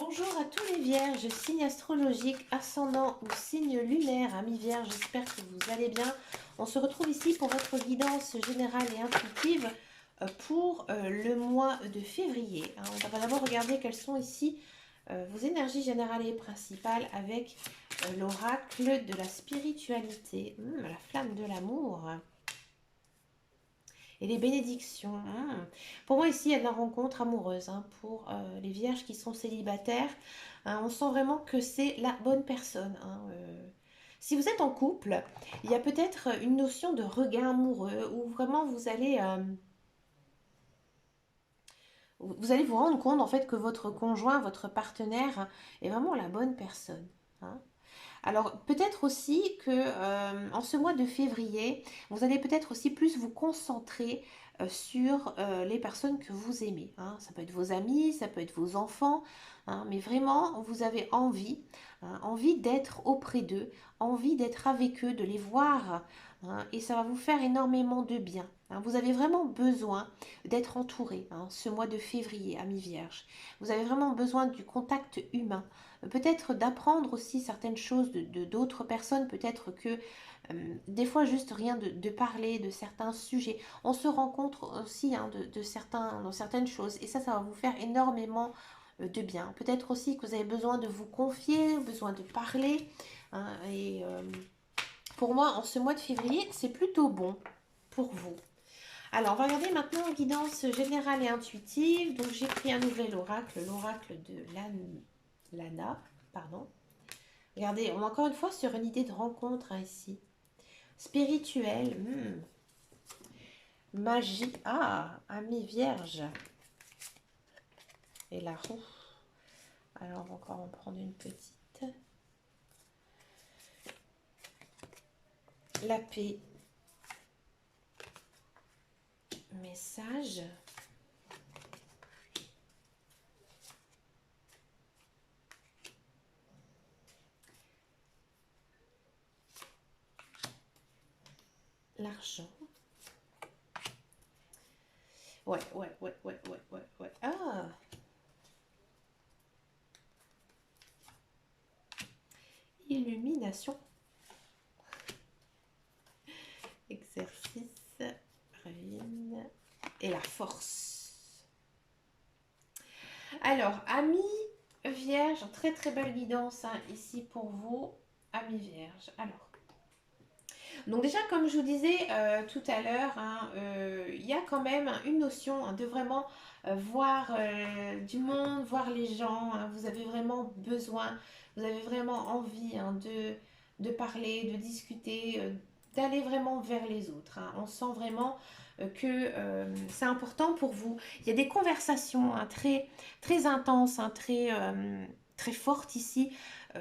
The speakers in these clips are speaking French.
Bonjour à tous les vierges, signe astrologique, ascendant ou signe lunaire, amis vierges, j'espère que vous allez bien. On se retrouve ici pour votre guidance générale et intuitive pour le mois de février. On va d'abord regarder quelles sont ici vos énergies générales et principales avec l'oracle de la spiritualité, la flamme de l'amour. Et les bénédictions. Pour moi, ici, il y a de la rencontre amoureuse. Pour les vierges qui sont célibataires, on sent vraiment que c'est la bonne personne. Si vous êtes en couple, il y a peut-être une notion de regain amoureux où vraiment vous allez vous rendre compte en fait que votre conjoint, votre partenaire est vraiment la bonne personne. hein. Alors peut-être aussi que en ce mois de février, vous allez peut-être aussi plus vous concentrer sur les personnes que vous aimez. Ça peut être vos amis, ça peut être vos enfants, mais vraiment vous avez envie, envie d'être auprès d'eux, envie d'être avec eux, de les voir, et ça va vous faire énormément de bien. Vous avez vraiment besoin d'être entouré ce mois de février, amis vierges. Vous avez vraiment besoin du contact humain, peut-être d'apprendre aussi certaines choses de d'autres personnes, peut-être que des fois juste rien de parler de certains sujets. On se rencontre aussi dans certaines choses et ça va vous faire énormément de bien. Peut-être aussi que vous avez besoin de vous confier, besoin de parler. Et pour moi, en ce mois de février, c'est plutôt bon pour vous. Alors, on va regarder maintenant en guidance générale et intuitive. Donc, j'ai pris un nouvel oracle, l'oracle de Lana. Pardon. Regardez, on est encore une fois sur une idée de rencontre ici. Spirituelle, magie. Ah, ami vierge. Et la roue. Alors, on va encore en prendre une petite. La paix. Message. L'argent. Ouais. Ah, illumination. Exercice. Ruine. Et la force. Alors, amis vierge, très très belle guidance ici pour vous, amis vierge. Alors, donc déjà, comme je vous disais tout à l'heure, il y a quand même une notion de vraiment voir du monde, voir les gens. Vous avez vraiment besoin, vous avez vraiment envie de parler, de discuter, d'aller vraiment vers les autres. On sent vraiment que c'est important pour vous. Il y a des conversations très, très intenses, très fortes ici,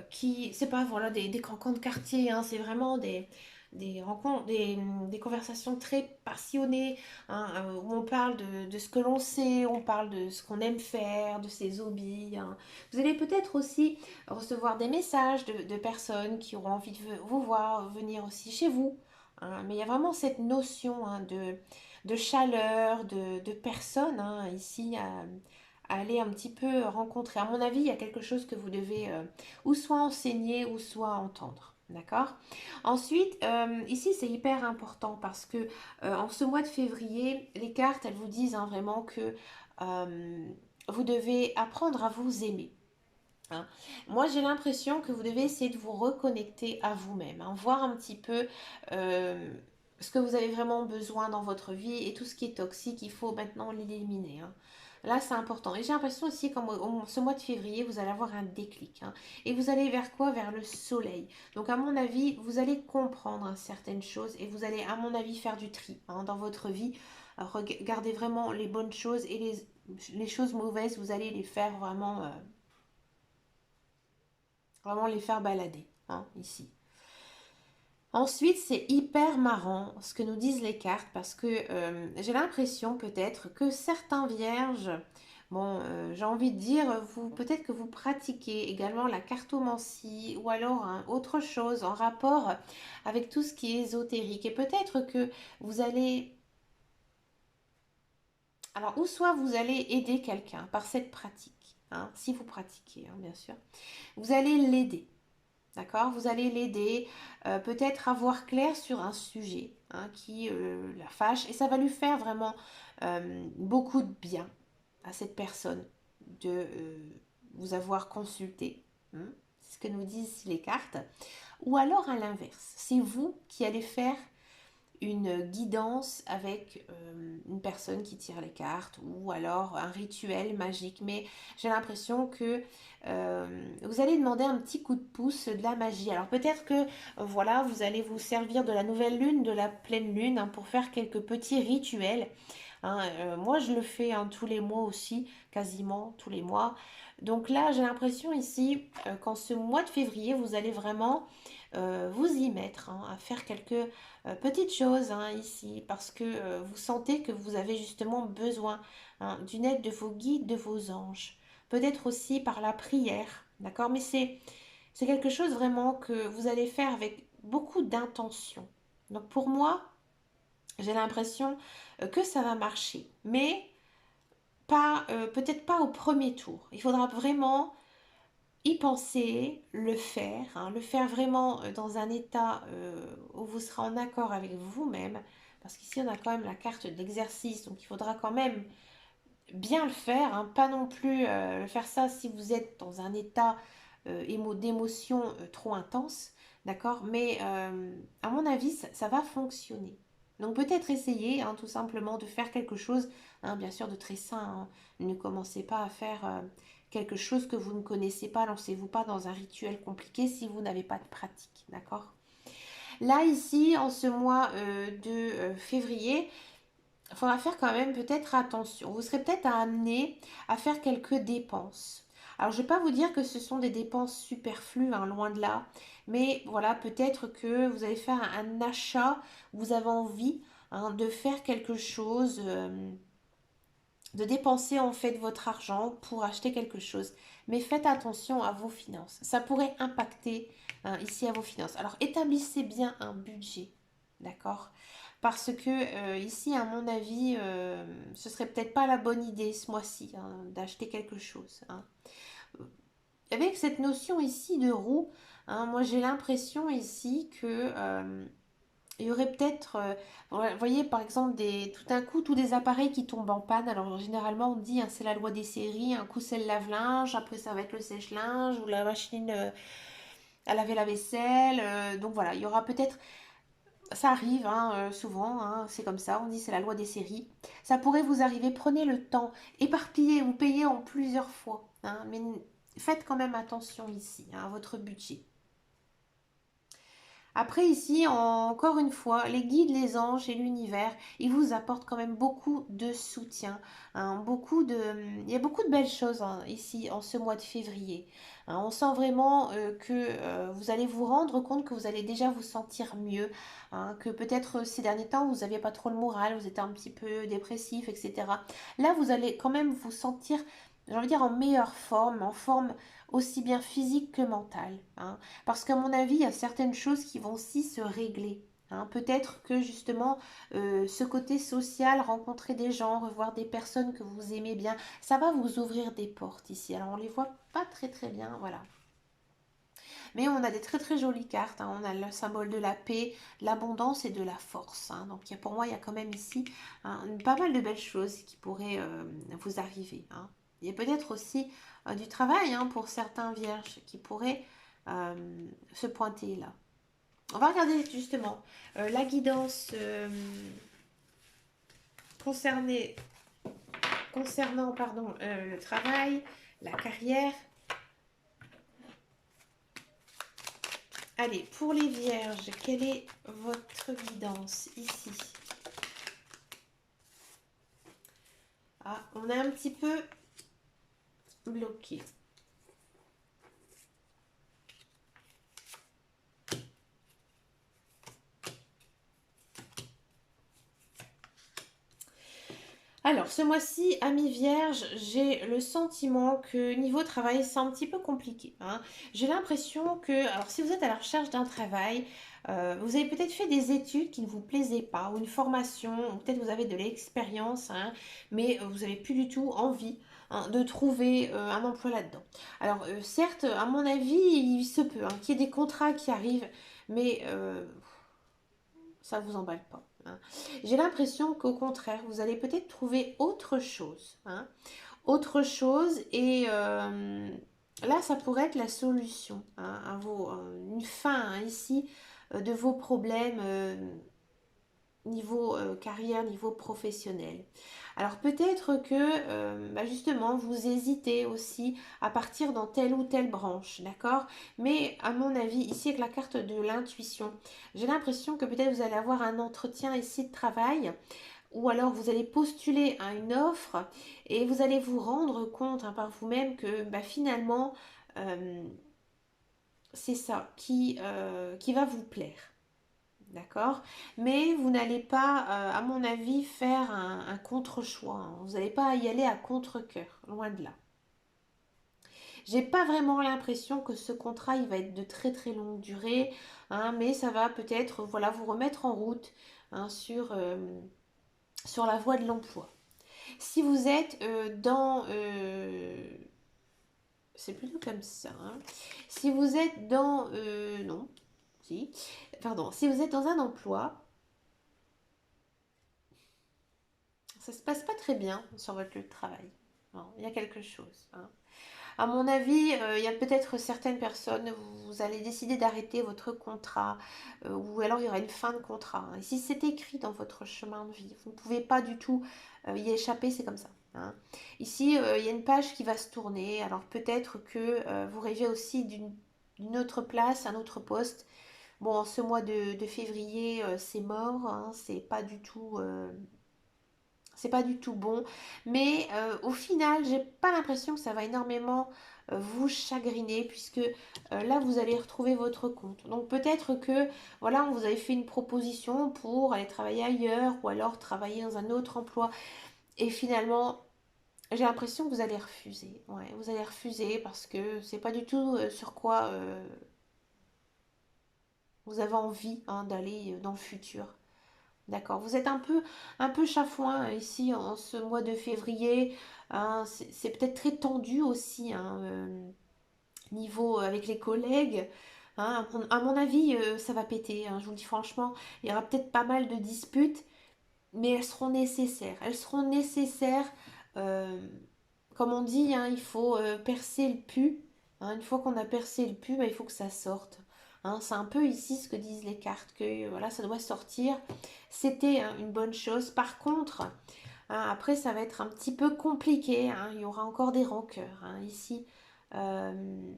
qui, c'est pas voilà, des cancans de quartier, c'est vraiment des rencontres, des conversations très passionnées, où on parle de ce que l'on sait, on parle de ce qu'on aime faire, de ses hobbies. Vous allez peut-être aussi recevoir des messages de personnes qui auront envie de vous voir, venir aussi chez vous. Mais il y a vraiment cette notion de chaleur, de personnes ici à aller un petit peu rencontrer. À mon avis, il y a quelque chose que vous devez ou soit enseigner ou soit entendre. D'accord. Ensuite, ici c'est hyper important parce que en ce mois de février, les cartes elles vous disent vraiment que vous devez apprendre à vous aimer. hein. Moi j'ai l'impression que vous devez essayer de vous reconnecter à vous-même, voir un petit peu euh, ce que vous avez vraiment besoin dans votre vie et tout ce qui est toxique, il faut maintenant l'éliminer. Là, c'est important. Et j'ai l'impression aussi qu'en ce mois de février, vous allez avoir un déclic. Et vous allez vers quoi? Vers le soleil. Donc, à mon avis, vous allez comprendre certaines choses et vous allez, à mon avis, faire du tri dans votre vie. Regardez vraiment les bonnes choses et les choses mauvaises, vous allez les faire vraiment, vraiment les faire balader ici. Ensuite, c'est hyper marrant ce que nous disent les cartes parce que j'ai l'impression peut-être que certains vierges, bon, j'ai envie de dire, vous peut-être que vous pratiquez également la cartomancie ou alors autre chose en rapport avec tout ce qui est ésotérique et peut-être que vous allez, alors ou soit vous allez aider quelqu'un par cette pratique. hein, si vous pratiquez, hein, bien sûr. Vous allez l'aider. D'accord? Vous allez l'aider, peut-être à voir clair sur un sujet hein, qui la fâche et ça va lui faire vraiment beaucoup de bien à cette personne de vous avoir consulté. Hein. C'est ce que nous disent les cartes. Ou alors à l'inverse, c'est vous qui allez faire une guidance avec une personne qui tire les cartes ou alors un rituel magique. Mais j'ai l'impression que vous allez demander un petit coup de pouce de la magie. Alors peut-être que voilà, vous allez vous servir de la nouvelle lune, de la pleine lune hein, pour faire quelques petits rituels. Hein, moi, je le fais hein, tous les mois aussi, quasiment tous les mois. Donc là, j'ai l'impression ici qu'en ce mois de février, vous allez vraiment vous y mettre, hein, à faire quelques petites choses hein, ici, parce que vous sentez que vous avez justement besoin hein, d'une aide de vos guides, de vos anges. Peut-être aussi par la prière, d'accord? Mais c'est quelque chose vraiment que vous allez faire avec beaucoup d'intention. Donc pour moi, j'ai l'impression que ça va marcher, mais pas peut-être pas au premier tour. Il faudra vraiment y penser, hein, le faire vraiment dans un état où vous serez en accord avec vous-même, parce qu'ici on a quand même la carte d'exercice, donc il faudra quand même bien le faire, hein, pas non plus faire ça si vous êtes dans un état d'émotion trop intense, d'accord? Mais à mon avis, ça va fonctionner. Donc peut-être essayer hein, tout simplement de faire quelque chose, hein, bien sûr de très sain. Hein. Ne commencez pas à faire quelque chose que vous ne connaissez pas. Lancez-vous pas dans un rituel compliqué si vous n'avez pas de pratique, d'accord? Là ici, en ce mois de février, il faudra faire quand même peut-être attention. Vous serez peut-être amené à faire quelques dépenses. Alors, je ne vais pas vous dire que ce sont des dépenses superflues, hein, loin de là. Mais voilà, peut-être que vous allez faire un achat, vous avez envie hein, de faire quelque chose, de dépenser en fait votre argent pour acheter quelque chose. Mais faites attention à vos finances. Ça pourrait impacter hein, ici à vos finances. Alors, établissez bien un budget. D'accord? Parce que ici, à mon avis, ce serait peut-être pas la bonne idée ce mois-ci hein, d'acheter quelque chose. Hein. Avec cette notion ici de roue, hein, moi j'ai l'impression ici que il y aurait peut-être, vous voyez par exemple tout d'un coup tous des appareils qui tombent en panne. Alors généralement on dit hein, c'est la loi des séries, un coup c'est le lave-linge, après ça va être le sèche-linge ou la machine à laver la vaisselle. Donc voilà, il y aura peut-être ça arrive hein, souvent, hein, c'est comme ça, on dit c'est la loi des séries. Ça pourrait vous arriver, prenez le temps, éparpillez ou payez en plusieurs fois. Hein, mais faites quand même attention ici hein, à votre budget. Après ici, encore une fois, les guides, les anges et l'univers, ils vous apportent quand même beaucoup de soutien. Hein, il y a beaucoup de belles choses hein, ici en ce mois de février. Hein, on sent vraiment que vous allez vous rendre compte que vous allez déjà vous sentir mieux. Hein, que peut-être ces derniers temps, vous n'aviez pas trop le moral, vous étiez un petit peu dépressif, etc. Là, vous allez quand même vous sentir, j'ai envie de dire, en meilleure forme, en forme aussi bien physique que mentale. Hein. Parce qu'à mon avis, il y a certaines choses qui vont aussi se régler. Hein. Peut-être que justement, ce côté social, rencontrer des gens, revoir des personnes que vous aimez bien, ça va vous ouvrir des portes ici. Alors on les voit pas très très bien, voilà. Mais on a des très très jolies cartes. Hein. On a le symbole de la paix, de l'abondance et de la force. Hein. Donc pour moi, il y a quand même ici hein, pas mal de belles choses qui pourraient vous arriver. Hein. Il y a peut-être aussi du travail hein, pour certains vierges qui pourraient se pointer là. On va regarder justement la guidance concernant pardon, le travail, la carrière. Allez, pour les vierges, quelle est votre guidance ici? Ah, on a un petit peu bloqué. Alors, ce mois-ci, amis vierges, j'ai le sentiment que niveau travail, c'est un petit peu compliqué. Hein. J'ai l'impression que, alors si vous êtes à la recherche d'un travail, vous avez peut-être fait des études qui ne vous plaisaient pas, ou une formation, ou peut-être vous avez de l'expérience, hein, mais vous n'avez plus du tout envie hein, de trouver un emploi là-dedans. Alors certes, à mon avis, il se peut hein, qu'il y ait des contrats qui arrivent, mais ça ne vous emballe pas. Hein. J'ai l'impression qu'au contraire, vous allez peut-être trouver autre chose. Hein, autre chose et là, ça pourrait être la solution hein, à une fin hein, ici de vos problèmes niveau carrière, niveau professionnel. Alors peut-être que bah, justement vous hésitez aussi à partir dans telle ou telle branche, d'accord? Mais à mon avis, ici avec la carte de l'intuition, j'ai l'impression que peut-être vous allez avoir un entretien ici de travail ou alors vous allez postuler à une offre et vous allez vous rendre compte hein, par vous-même que bah, finalement euh, c'est ça qui va vous plaire. D'accord? Mais vous n'allez pas, à mon avis, faire un contre-choix. Hein. Vous n'allez pas y aller à contre-cœur, loin de là. J'ai pas vraiment l'impression que ce contrat il va être de très très longue durée, hein, mais ça va peut-être voilà, vous remettre en route hein, sur la voie de l'emploi. Si vous êtes c'est plutôt comme ça. Hein. Si vous êtes dans... non, si. Pardon. Si vous êtes dans un emploi, ça se passe pas très bien sur votre lieu de travail. Non, il y a quelque chose. Hein. À mon avis, il y a peut-être certaines personnes, vous allez décider d'arrêter votre contrat, ou alors il y aura une fin de contrat. Hein. Et si c'est écrit dans votre chemin de vie, vous ne pouvez pas du tout y échapper, c'est comme ça. Hein. Ici, il y a une page qui va se tourner, alors peut-être que vous rêvez aussi d'une autre place, un autre poste. Bon, en ce mois de février, c'est mort, hein, c'est pas du tout bon. Mais au final, j'ai pas l'impression que ça va énormément vous chagriner puisque là vous allez retrouver votre compte. Donc peut-être que voilà, on vous avez fait une proposition pour aller travailler ailleurs ou alors travailler dans un autre emploi et finalement j'ai l'impression que vous allez refuser. Ouais, vous allez refuser parce que c'est pas du tout sur quoi vous avez envie hein, d'aller dans le futur. D'accord. Vous êtes un peu chafouin ici en ce mois de février. Hein, c'est peut-être très tendu aussi, hein, niveau avec les collègues. Hein. À mon avis, ça va péter. Hein, je vous le dis franchement, il y aura peut-être pas mal de disputes, mais elles seront nécessaires. Elles seront nécessaires. euh, Comme on dit, hein, il faut percer le pu. Hein, une fois qu'on a percé le pu, bah, il faut que ça sorte. Hein, c'est un peu ici ce que disent les cartes, que voilà, ça doit sortir. C'était hein, une bonne chose. Par contre, hein, après, ça va être un petit peu compliqué. Hein, il y aura encore des rancœurs hein, ici euh,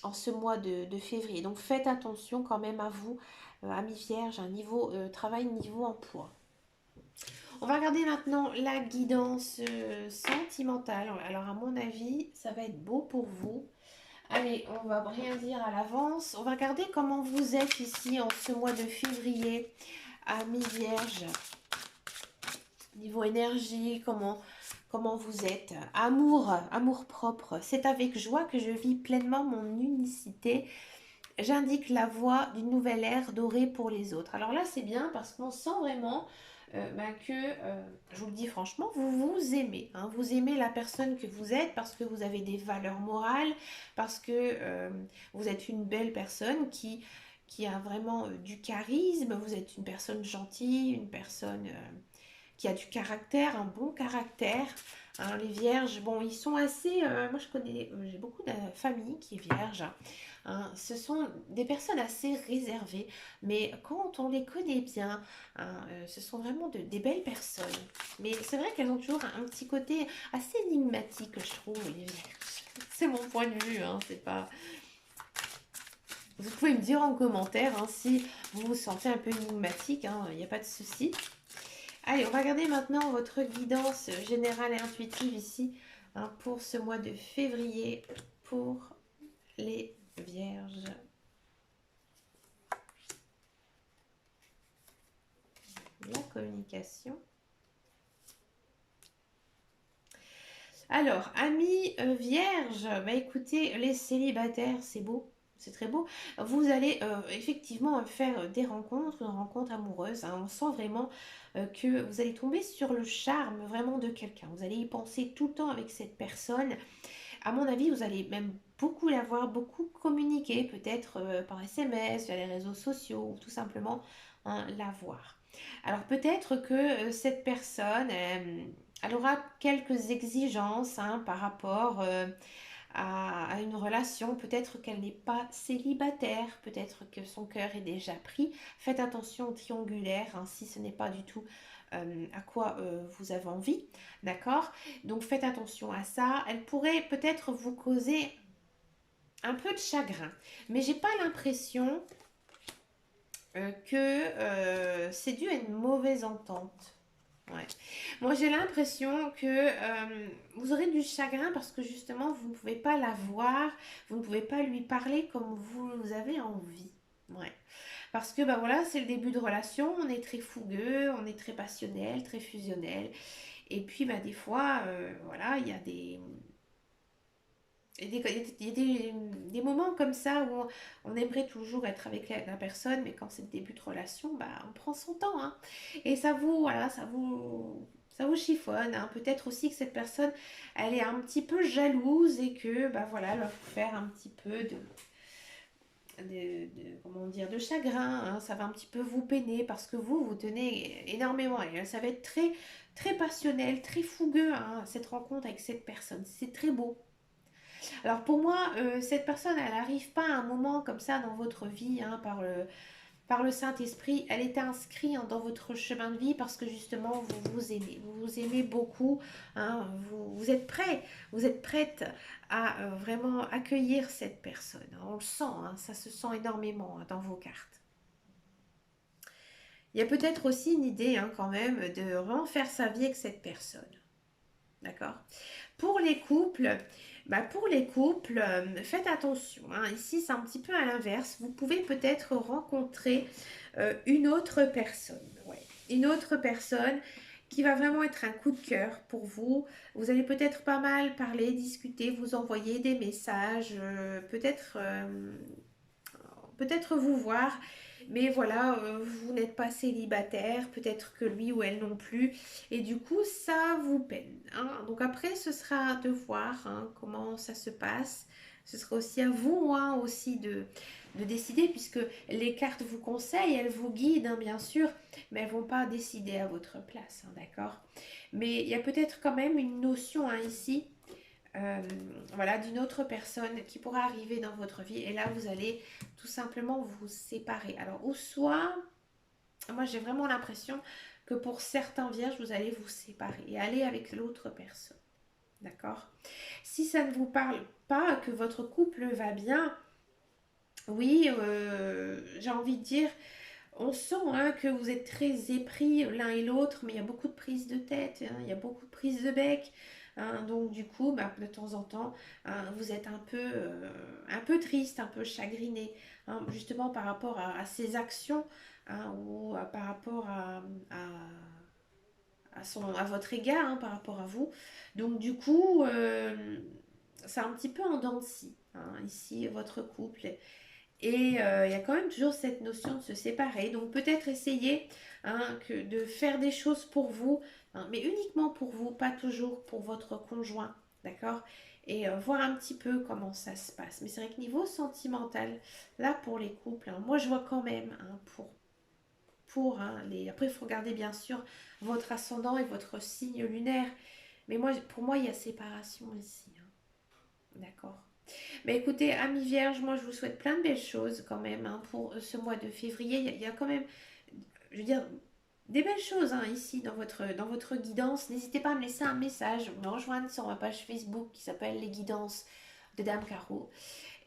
en ce mois de février. Donc faites attention quand même à vous, amis vierges, un niveau travail, niveau emploi. On va regarder maintenant la guidance sentimentale. Alors à mon avis, ça va être beau pour vous. Allez, on va rien dire à l'avance. On va regarder comment vous êtes ici en ce mois de février, amis vierges. Niveau énergie, comment vous êtes. Amour propre. C'est avec joie que je vis pleinement mon unicité. J'indique la voie d'une nouvelle ère dorée pour les autres. Alors là, c'est bien parce qu'on sent vraiment que, je vous le dis franchement, vous vous aimez. Hein. Vous aimez la personne que vous êtes parce que vous avez des valeurs morales, parce que vous êtes une belle personne qui a vraiment du charisme, vous êtes une personne gentille, une personne qui a du caractère, un bon caractère. Hein, les vierges, bon, ils sont assez... moi, j'ai beaucoup de familles qui est vierge. Hein. Ce sont des personnes assez réservées, mais quand on les connaît bien, hein, ce sont vraiment des belles personnes. Mais c'est vrai qu'elles ont toujours un petit côté assez énigmatique, je trouve, les vierges. C'est mon point de vue, hein, c'est pas... Vous pouvez me dire en commentaire hein, si vous vous sentez un peu énigmatique, hein, il n'y a pas de souci. Allez, on va regarder maintenant votre guidance générale et intuitive ici hein, pour ce mois de février pour les vierges. La communication. Alors, amis vierges, bah écoutez, les célibataires, c'est beau. C'est très beau. Vous allez effectivement faire des rencontres, une rencontre amoureuse, hein. On sent vraiment que vous allez tomber sur le charme vraiment de quelqu'un. Vous allez y penser tout le temps avec cette personne. À mon avis, vous allez même beaucoup la voir, beaucoup communiquer, peut-être par SMS, via les réseaux sociaux, ou tout simplement hein, la voir. Alors peut-être que cette personne, elle aura quelques exigences hein, par rapport à une relation. Peut-être qu'elle n'est pas célibataire, peut-être que son cœur est déjà pris. Faites attention au triangulaire, hein, si ce n'est pas du tout à quoi vous avez envie, d'accord? Donc faites attention à ça. Elle pourrait peut-être vous causer un peu de chagrin, mais j'ai pas l'impression que c'est dû à une mauvaise entente. Ouais. Moi, j'ai l'impression que vous aurez du chagrin parce que justement, vous ne pouvez pas la voir, vous ne pouvez pas lui parler comme vous avez envie. Ouais. Parce que, bah voilà, c'est le début de relation, on est très fougueux, on est très passionnel, très fusionnel. Et puis, bah, des fois, voilà, il y a des moments comme ça où on aimerait toujours être avec la personne, mais quand c'est le début de relation, bah, on prend son temps, hein. Et ça vous, voilà, ça vous chiffonne, hein. Peut-être aussi que cette personne, elle est un petit peu jalouse et que, bah voilà, elle va vous faire un petit peu comment dire, de chagrin, hein. Ça va un petit peu vous peiner parce que vous tenez énormément à elle. Ça va être très, très passionnel, très fougueux, hein, cette rencontre avec cette personne. C'est très beau. Alors pour moi, cette personne, elle n'arrive pas à un moment comme ça dans votre vie, hein, par le Saint-Esprit. Elle est inscrite hein, dans votre chemin de vie parce que justement, vous vous aimez beaucoup, hein, vous êtes prêt, vous êtes prête à vraiment accueillir cette personne. On le sent, hein, ça se sent énormément hein, dans vos cartes. Il y a peut-être aussi une idée hein, quand même de vraiment faire sa vie avec cette personne. D'accord. Pour les couples, faites attention, hein. Ici, c'est un petit peu à l'inverse. Vous pouvez peut-être rencontrer une autre personne. Ouais. Une autre personne qui va vraiment être un coup de cœur pour vous. Vous allez peut-être pas mal parler, discuter, vous envoyer des messages, peut-être vous voir, mais voilà, vous n'êtes pas célibataire, peut-être que lui ou elle non plus, et du coup, ça vous peine, hein. Donc après, ce sera de voir hein, comment ça se passe. Ce sera aussi à vous hein, aussi de décider, puisque les cartes vous conseillent, elles vous guident, hein, bien sûr, mais elles ne vont pas décider à votre place, hein, d'accord? Mais il y a peut-être quand même une notion hein, ici euh, voilà, d'une autre personne qui pourra arriver dans votre vie. Et là, vous allez tout simplement vous séparer. Alors, ou soit, moi j'ai vraiment l'impression que pour certains vierges, vous allez vous séparer et aller avec l'autre personne. D'accord? Si ça ne vous parle pas, que votre couple va bien, oui, j'ai envie de dire, on sent hein, que vous êtes très épris l'un et l'autre, mais il y a beaucoup de prises de tête, hein, il y a beaucoup de prises de bec. Hein, donc du coup, bah, de temps en temps, hein, vous êtes un peu triste, un peu chagriné, hein, justement par rapport à ces actions hein, ou par rapport à votre égard, hein, par rapport à vous. Donc du coup, c'est un petit peu en dents de scie, hein, ici, votre couple. Et il y a quand même toujours cette notion de se séparer. Donc peut-être essayer hein, de faire des choses pour vous, hein, mais uniquement pour vous, pas toujours pour votre conjoint. D'accord? Et voir un petit peu comment ça se passe. Mais c'est vrai que niveau sentimental, là pour les couples, hein, moi je vois quand même hein, hein, les... Après il faut regarder bien sûr votre ascendant et votre signe lunaire. Mais moi, pour moi, il y a séparation ici. Hein. D'accord? Mais écoutez, amis vierges, moi je vous souhaite plein de belles choses quand même hein, pour ce mois de février. Il y a quand même, je veux dire, des belles choses hein, ici dans votre guidance. N'hésitez pas à me laisser un message, me rejoindre sur ma page Facebook qui s'appelle Les Guidances de Dame Caro.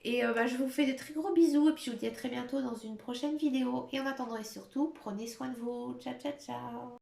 Et bah, je vous fais de très gros bisous et puis je vous dis à très bientôt dans une prochaine vidéo. Et en attendant et surtout, prenez soin de vous. Ciao, ciao, ciao.